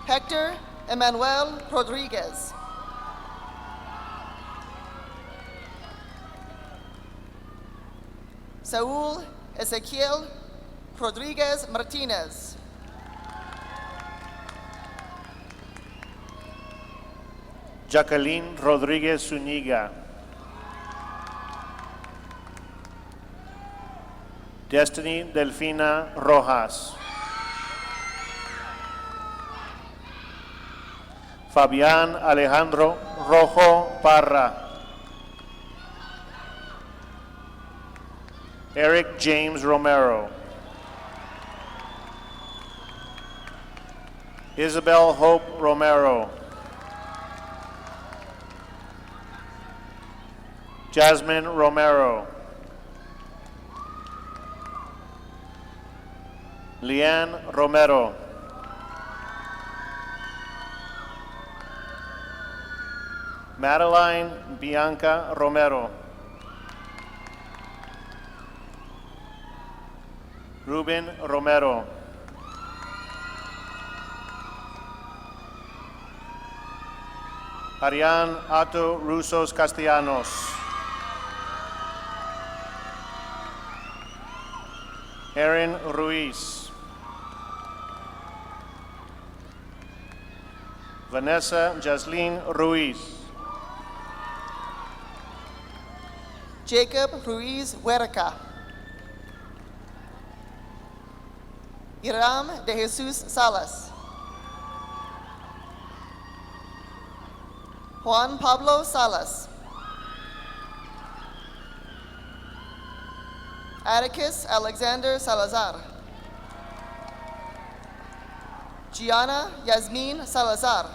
Hector Emmanuel Rodriguez. Saúl Ezequiel Rodriguez Martinez. Jacqueline Rodríguez Zúñiga. Destiny Delfina Rojas. Fabián Alejandro Rojo Parra. Eric James Romero. Isabel Hope Romero. Jasmine Romero. Leanne Romero. Madeline Bianca Romero. Ruben Romero. Ariane Otto Rusos Castellanos. Erin Ruiz. Vanessa Jasleen Ruiz. Jacob Ruiz Huerca. Iram de Jesus Salas. Juan Pablo Salas. Atticus Alexander Salazar. Gianna Yasmin Salazar.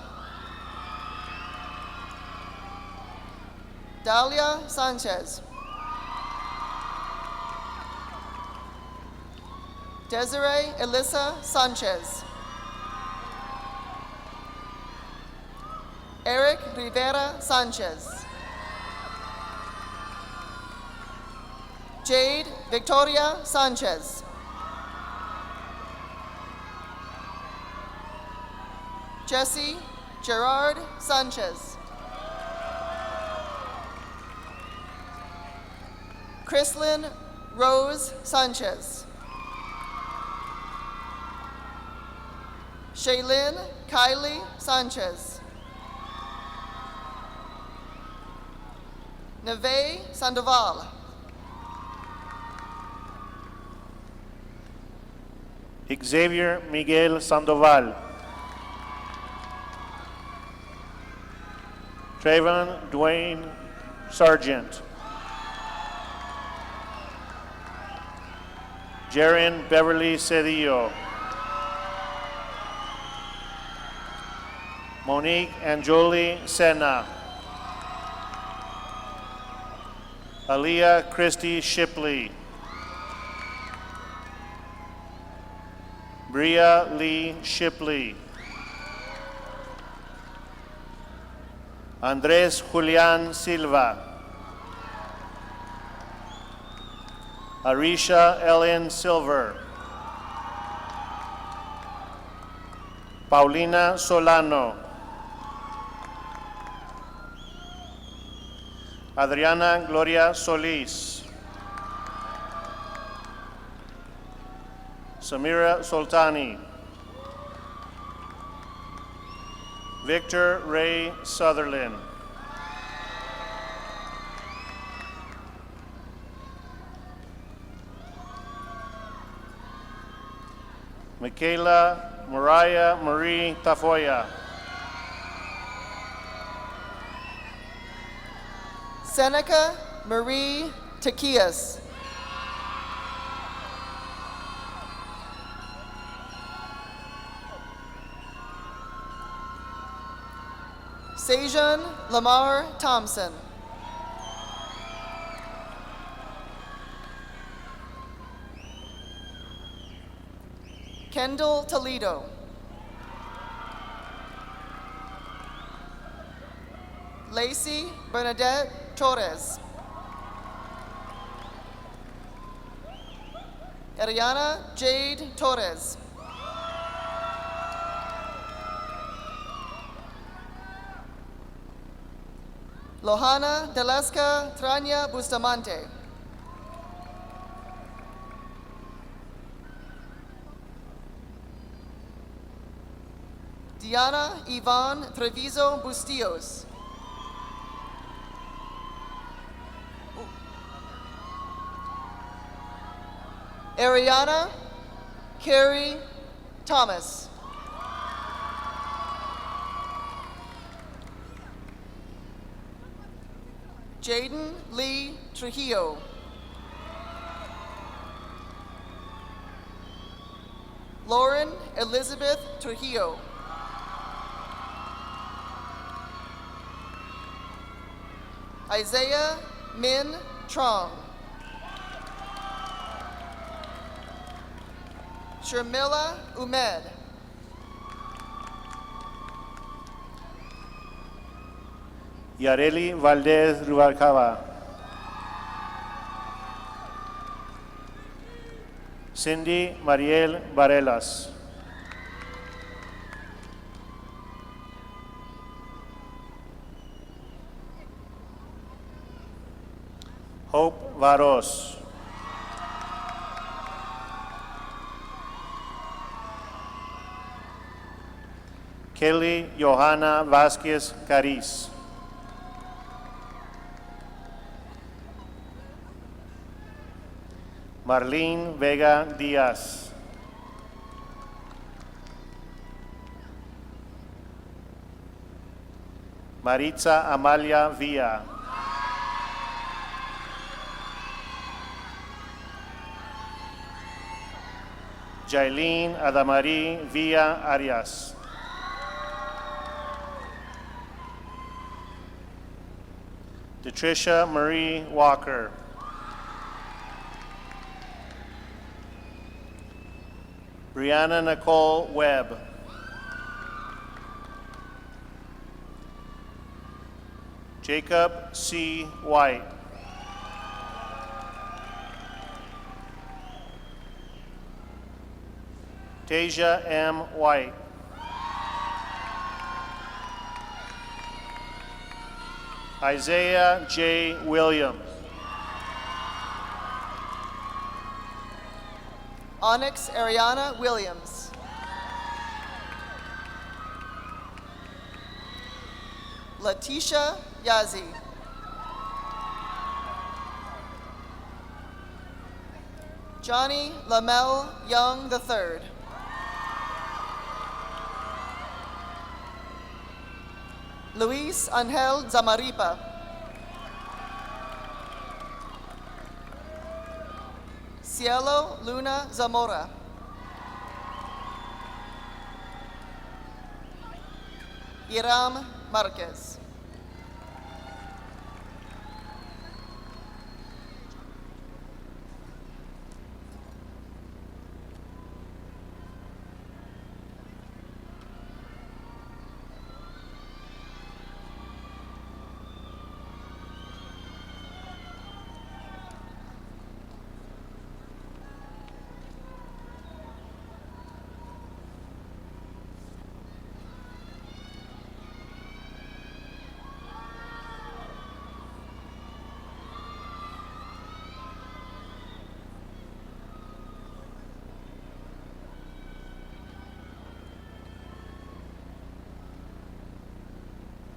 Dalia Sanchez. Desiree Elisa Sanchez. Eric Rivera Sanchez. Jade Victoria Sanchez. Jesse Gerard Sanchez. Chrislyn Rose Sanchez. Shaylin Kylie Sanchez. Neve Sandoval. Xavier Miguel Sandoval. Trayvon Dwayne Sargent. Jaren Beverly Cedillo. Monique Anjoli Sena. Aaliyah Christy Shipley. Bria Lee Shipley. Andres Julian Silva. Arisha Ellen Silver. Paulina Solano. Adriana Gloria Solis. Samira Soltani. Victor Ray Sutherland. Michaela Mariah Marie Tafoya. Seneca Marie Taquias. Sejan Lamar Thompson. Kendall Toledo. Lacey Bernadette Torres. Ariana Jade Torres. Lohana Deleska Trania Bustamante. Diana Yvonne Treviso Bustillos. Ariana Carrie Thomas. Jaden Lee Trujillo. Lauren Elizabeth Trujillo. Isaiah Min Trong. Sharmila Umed. Yareli Valdez Rubalcaba. Cindy Mariel Varelas. Hope Varos. Kelly Johanna Vasquez Cariz. Marlene Vega Díaz. Maritza Amalia Villa. Jailin Adamari Villa Arias. Detricia Marie Walker. Brianna Nicole Webb. Jacob C. White. Deja M. White. Isaiah J. Williams. Onyx Ariana Williams. Letitia Yazi. Johnny Lamel Young III. Luis Angel Zamaripa. Cielo Luna Zamora. Iram Marquez.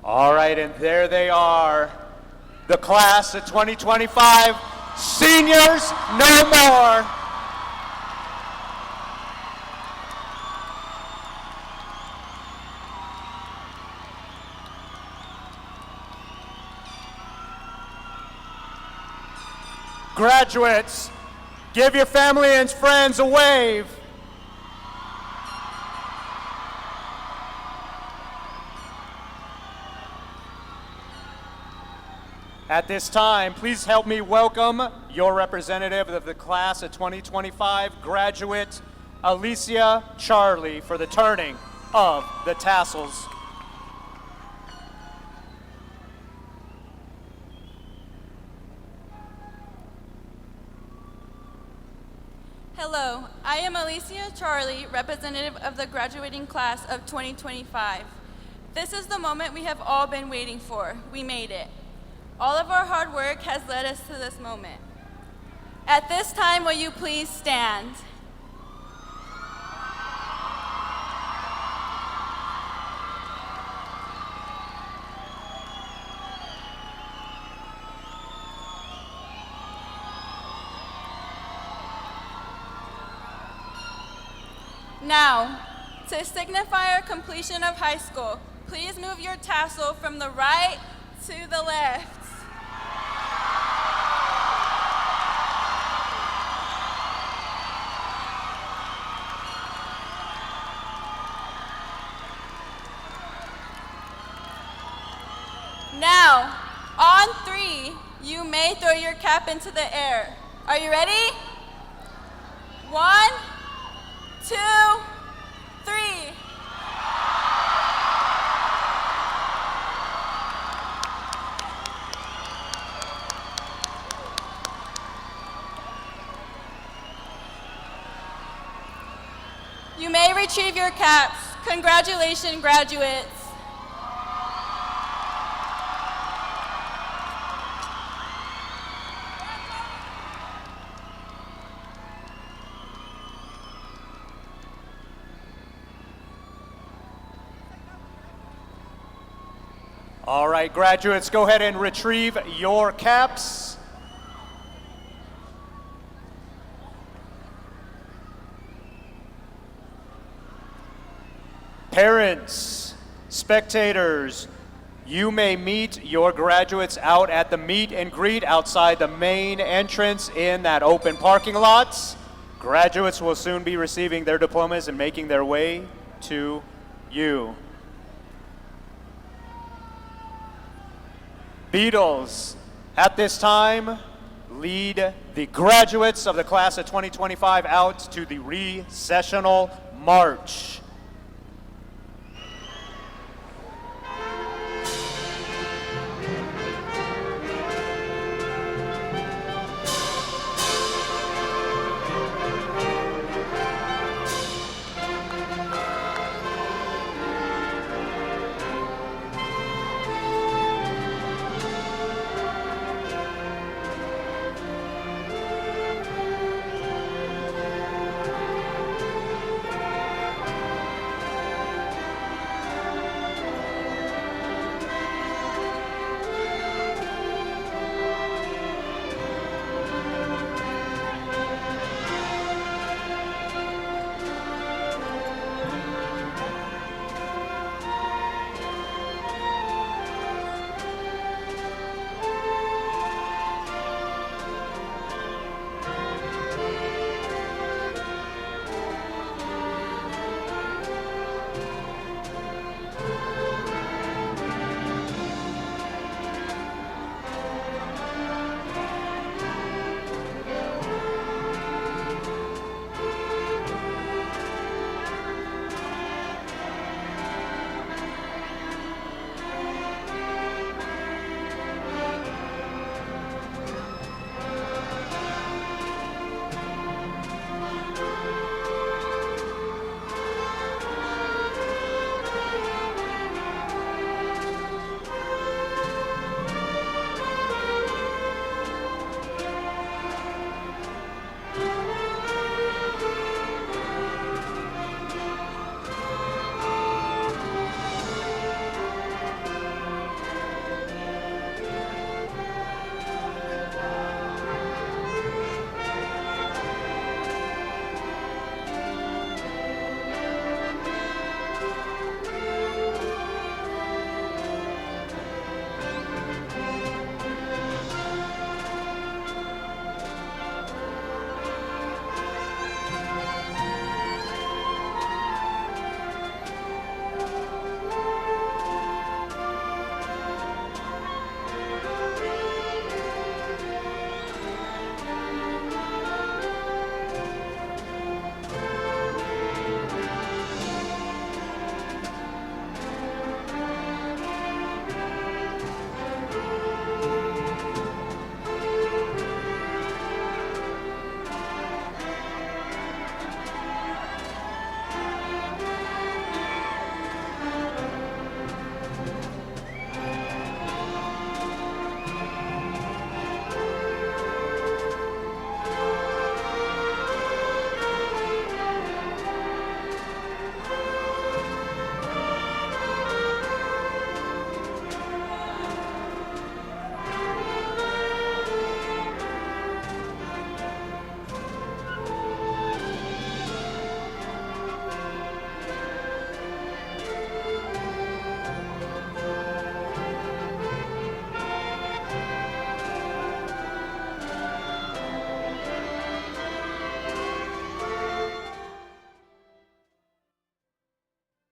All right, and there they are, the class of 2025, seniors no more. Graduates, give your family and friends a wave. At this time, please help me welcome your representative of the class of 2025, graduate Alicia Charlie, for the turning of the tassels. Hello, I am Alicia Charlie, representative of the graduating class of 2025. This is the moment we have all been waiting for. We made it. All of our hard work has led us to this moment. At this time, will you please stand? Now, to signify our completion of high school, please move your tassel from the right to the left. Now, on 3, you may throw your cap into the air. Are you ready? 1, 2, 3. You may retrieve your caps. Congratulations, graduates. All right, graduates, go ahead and retrieve your caps. Parents, spectators, you may meet your graduates out at the meet and greet outside the main entrance in that open parking lot. Graduates will soon be receiving their diplomas and making their way to you. Beatles, at this time, lead the graduates of the class of 2025 out to the Recessional March.